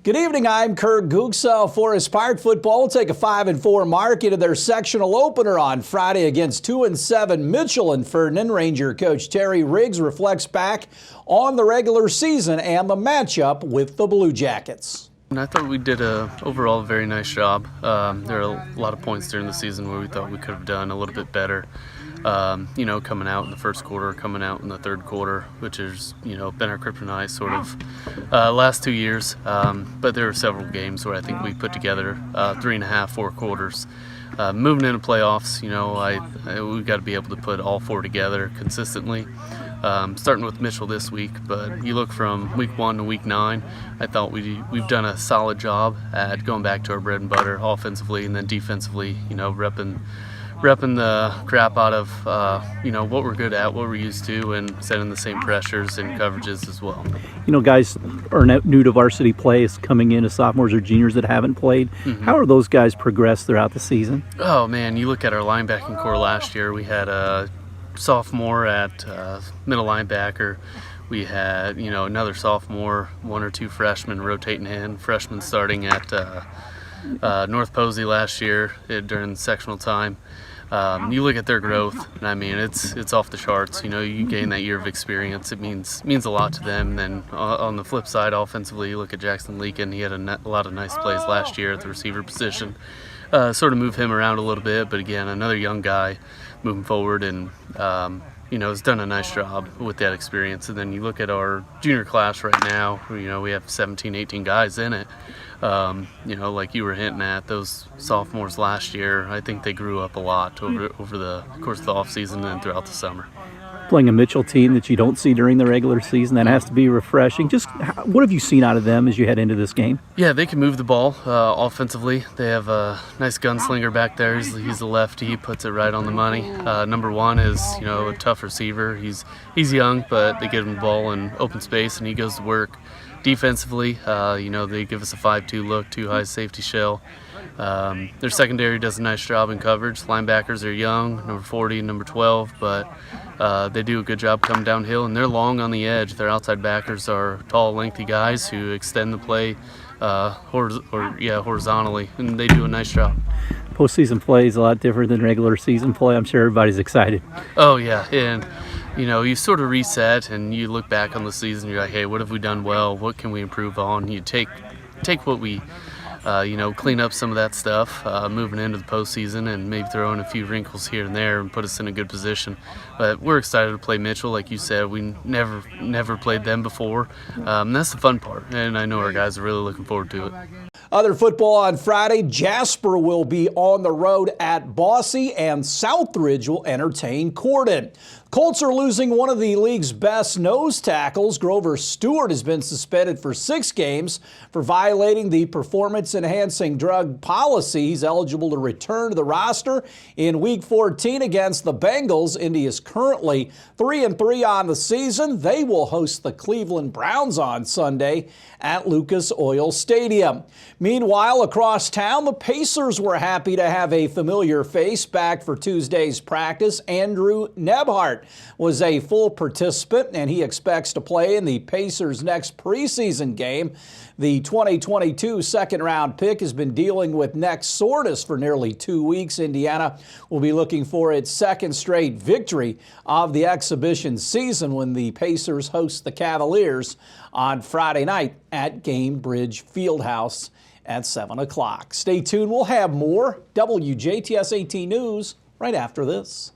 Good evening, I'm Kurt Gutgsell. Forest Park football will take a 5-4 mark into their sectional opener on Friday against 2-7 Mitchell and Ferdinand. Ranger coach Terry Riggs reflects back on the regular season and the matchup with the Blue Jackets. I thought we did overall a very nice job. There are a lot of points during the season where we thought we could have done a little bit better. Coming out in the first quarter, coming out in the third quarter, which has, been our kryptonite sort of last 2 years. But there were several games where I think we put together 3.5, 4 quarters. Moving into playoffs, we've got to be able to put all 4 together consistently. Starting with Mitchell this week, but you look from week 1 to week 9, I thought we've done a solid job at going back to our bread and butter offensively, and then defensively, repping the crap out of what we're good at, what we're used to, and setting the same pressures and coverages as well. Guys are new to varsity play, is coming in as sophomores or juniors that haven't played. Mm-hmm. How are those guys progressed throughout the season? Oh man, you look at our linebacking core last year. We had a sophomore at middle linebacker. We had another sophomore, 1 or 2 freshmen rotating in, freshmen starting at North Posey last year during sectional time. You look at their growth, and it's off the charts. You gain that year of experience. It means a lot to them. And then on the flip side, offensively, you look at Jackson Leakin. He had a lot of nice plays last year at the receiver position. Sort of move him around a little bit, but again, another young guy moving forward, and has done a nice job with that experience. And then you look at our junior class right now. We have 17, 18 guys in it. Like you were hinting at, those sophomores last year, I think they grew up a lot over the course of the offseason and throughout the summer. Playing a Mitchell team that you don't see during the regular season, that has to be refreshing. Just what have you seen out of them as you head into this game? Yeah, they can move the ball offensively. They have a nice gunslinger back there. He's a lefty. He puts it right on the money. Number 1 is a tough receiver. He's young, but they give him the ball in open space and he goes to work. Defensively, they give us a 5-2 look, 2 high safety shell. Their secondary does a nice job in coverage. Linebackers are young, number 40 and number 12, but they do a good job coming downhill, and they're long on the edge. Their outside backers are tall, lengthy guys who extend the play horizontally, and they do a nice job. Postseason play is a lot different than regular season play. I'm sure everybody's excited. Oh, yeah, and you sort of reset and you look back on the season. You're like, hey, what have we done well? What can we improve on? You take what we clean up some of that stuff moving into the postseason, and maybe throw in a few wrinkles here and there and put us in a good position. But we're excited to play Mitchell. Like you said, we never played them before. That's the fun part, and I know our guys are really looking forward to it. Other football on Friday, Jasper will be on the road at Boise, and Southridge will entertain Corden. Colts are losing one of the league's best nose tackles. Grover Stewart has been suspended for 6 games for violating the performance-enhancing drug policy. He's eligible to return to the roster in Week 14 against the Bengals. Indy is currently 3-3 on the season. They will host the Cleveland Browns on Sunday at Lucas Oil Stadium. Meanwhile, across town, the Pacers were happy to have a familiar face back for Tuesday's practice. Andrew Nebhart was a full participant, and he expects to play in the Pacers' next preseason game. The 2022 second-round pick has been dealing with neck soreness for nearly 2 weeks. Indiana will be looking for its second straight victory of the exhibition season when the Pacers host the Cavaliers on Friday night at Gainbridge Fieldhouse at 7 o'clock. Stay tuned. We'll have more WJTS 18 News right after this.